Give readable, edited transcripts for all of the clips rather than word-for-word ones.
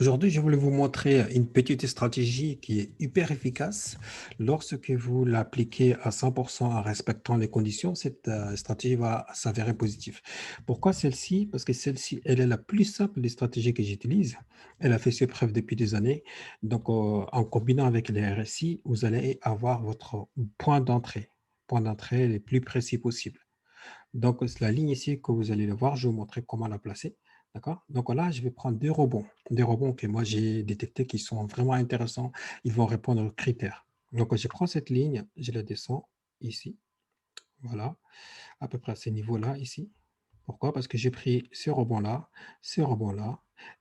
Aujourd'hui, je voulais vous montrer une petite stratégie qui est hyper efficace. Lorsque vous l'appliquez à 100% en respectant les conditions, cette stratégie va s'avérer positive. Pourquoi celle-ci? Parce que celle-ci, elle est la plus simple des stratégies que j'utilise. Elle a fait ses preuves depuis des années. Donc, en combinant avec les RSI, vous allez avoir votre point d'entrée les plus précis possible. Donc, c'est la ligne ici que vous allez le voir, je vais vous montrer comment la placer. D'accord? Donc là, je vais prendre des rebonds que moi j'ai détectés qui sont vraiment intéressants. Ils vont répondre aux critères. Donc, je prends cette ligne, je la descends ici. Voilà, à peu près à ce niveau-là, ici. Pourquoi? Parce que j'ai pris ce rebond-là,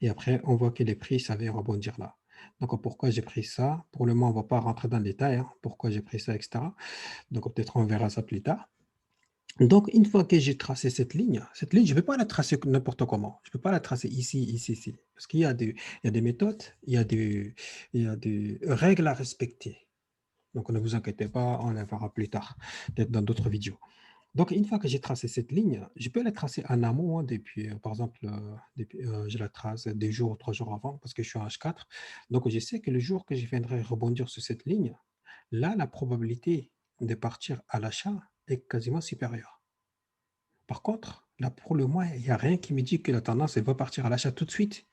et après, on voit que les prix, ça va rebondir là. Donc, pourquoi j'ai pris ça? Pour le moment, on ne va pas rentrer dans le détail, hein, pourquoi j'ai pris ça, etc. Donc, peut-être on verra ça plus tard. Donc, une fois que j'ai tracé cette ligne, je ne vais pas la tracer n'importe comment. Je ne peux pas la tracer ici, ici, ici. Parce il y a des méthodes, il y a des règles à respecter. Donc, ne vous inquiétez pas, on la verra plus tard, peut-être dans d'autres vidéos. Donc, une fois que j'ai tracé cette ligne, je peux la tracer en amont, hein, depuis, par exemple, je la trace 2 jours, 3 jours avant, parce que je suis en H4. Donc, je sais que le jour que je viendrai rebondir sur cette ligne, là, la probabilité de partir à l'achat est quasiment supérieure. Par contre, là, pour le moment, il n'y a rien qui me dit que la tendance, elle va partir à l'achat tout de suite.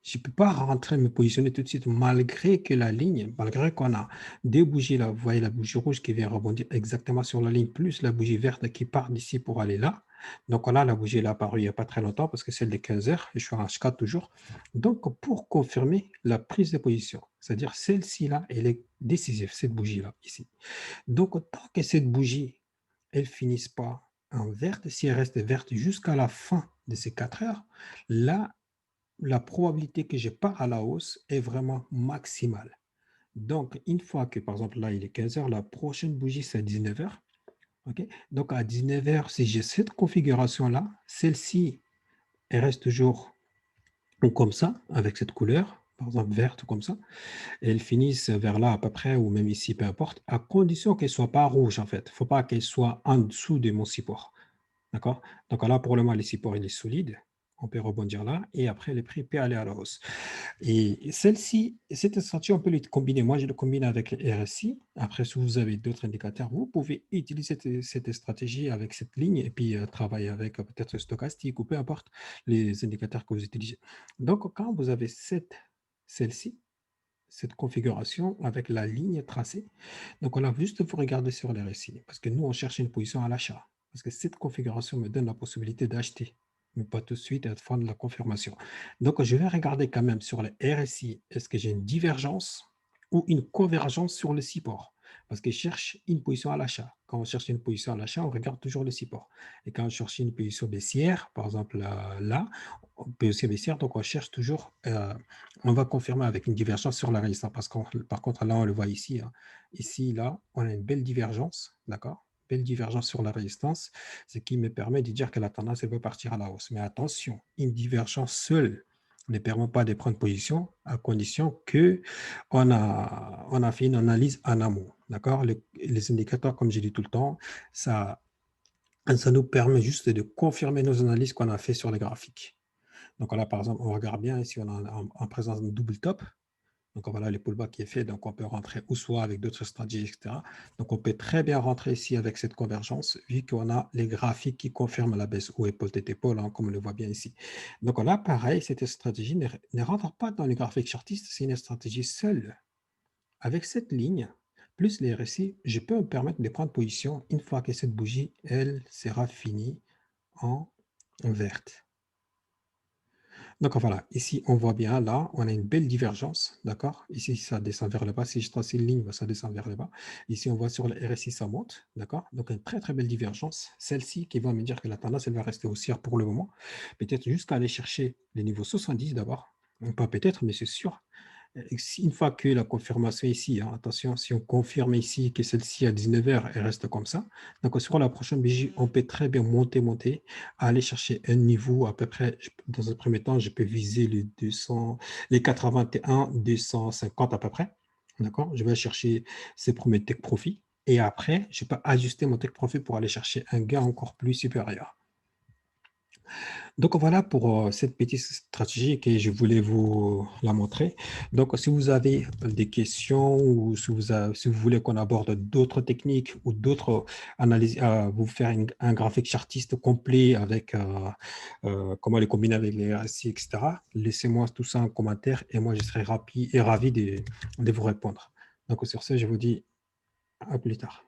Je ne peux pas rentrer, me positionner tout de suite, malgré que la ligne, malgré qu'on a deux bougies là, vous voyez la bougie rouge qui vient rebondir exactement sur la ligne, plus la bougie verte qui part d'ici pour aller là. Donc là, la bougie elle est apparue il n'y a pas très longtemps parce que c'est celle de 15 heures, et je suis en H4 toujours. Donc, pour confirmer la prise de position, c'est-à-dire celle-ci là, elle est décisive, cette bougie-là, ici. Donc, tant que cette bougie, elle ne finisse pas en verte, si elle reste verte jusqu'à la fin de ces 4 heures, là, la probabilité que je pars à la hausse est vraiment maximale. Donc, une fois que, par exemple, là, il est 15 heures, la prochaine bougie, c'est à 19 heures. OK? Donc, à 19 heures, si j'ai cette configuration-là, celle-ci, elle reste toujours comme ça, avec cette couleur, par exemple verte comme ça, et elles finissent vers là à peu près, ou même ici, peu importe, à condition qu'elle ne soit pas rouge, en fait. Il ne faut pas qu'elle soit en dessous de mon support. D'accord? Donc là, pour le moment, le support, il est solide. On peut rebondir là, et après, le prix peut aller à la hausse. Et celle-ci, cette stratégie, on peut les combiner. Moi, je le combine avec le RSI. Après, si vous avez d'autres indicateurs, vous pouvez utiliser cette stratégie avec cette ligne et puis travailler avec peut-être stochastique ou peu importe les indicateurs que vous utilisez. Donc, quand vous avez celle-ci, cette configuration avec la ligne tracée, donc on a juste vous regarder sur le RSI parce que nous, on cherche une position à l'achat. Parce que cette configuration me donne la possibilité d'acheter, mais pas tout de suite à attendre la confirmation. Donc, je vais regarder quand même sur le RSI, est-ce que j'ai une divergence ou une convergence sur le support? Parce que je cherche une position à l'achat. Quand on cherche une position à l'achat, on regarde toujours le support. Et quand on cherche une position baissière, par exemple là, position baissière, donc on cherche toujours, on va confirmer avec une divergence sur la résistance. Parce que par contre, là, on le voit ici, hein. Ici, là, on a une belle divergence, d'accord? Belle divergence sur la résistance, ce qui me permet de dire que la tendance, elle va partir à la hausse. Mais attention, une divergence seule ne permet pas de prendre position à condition que on a fait une analyse en amont, d'accord? Les indicateurs, comme j'ai dit tout le temps, ça, ça nous permet juste de confirmer nos analyses qu'on a fait sur les graphiques. Donc là, par exemple, on regarde bien ici, on est en présence d'un double top. Donc voilà le pullback qui est fait, donc on peut rentrer ou soit avec d'autres stratégies, etc. Donc on peut très bien rentrer ici avec cette convergence, vu qu'on a les graphiques qui confirment la baisse ou épaule tête épaule, hein, comme on le voit bien ici. Donc là, pareil, cette stratégie ne rentre pas dans les graphiques chartistes, c'est une stratégie seule. Avec cette ligne, plus les RSI, je peux me permettre de prendre position une fois que cette bougie, elle, sera finie en verte. Donc voilà, ici on voit bien, là, on a une belle divergence, d'accord? Ici, ça descend vers le bas. Si je trace une ligne, ça descend vers le bas. Ici, on voit sur le RSI, ça monte, d'accord? Donc une très très belle divergence. Celle-ci qui va me dire que la tendance, elle va rester haussière pour le moment. Peut-être jusqu'à aller chercher les niveaux 70 d'abord. Pas peut-être, mais c'est sûr. Une fois que la confirmation ici, hein, attention, si on confirme ici que celle-ci à 19 heures, elle reste comme ça. Donc, sur la prochaine BJ, on peut très bien monter, aller chercher un niveau à peu près, dans un premier temps, je peux viser les 200, les 81, 250 à peu près. D'accord? Je vais chercher ces premiers take profit. Et après, je peux ajuster mon take profit pour aller chercher un gain encore plus supérieur. Donc voilà pour cette petite stratégie que je voulais vous la montrer. Donc si vous avez des questions ou si vous voulez qu'on aborde d'autres techniques ou d'autres analyses, vous faire un graphique chartiste complet avec comment les combiner avec les RSI, etc., laissez-moi tout ça en commentaire et moi je serai ravi de vous répondre. Donc sur ce, je vous dis à plus tard.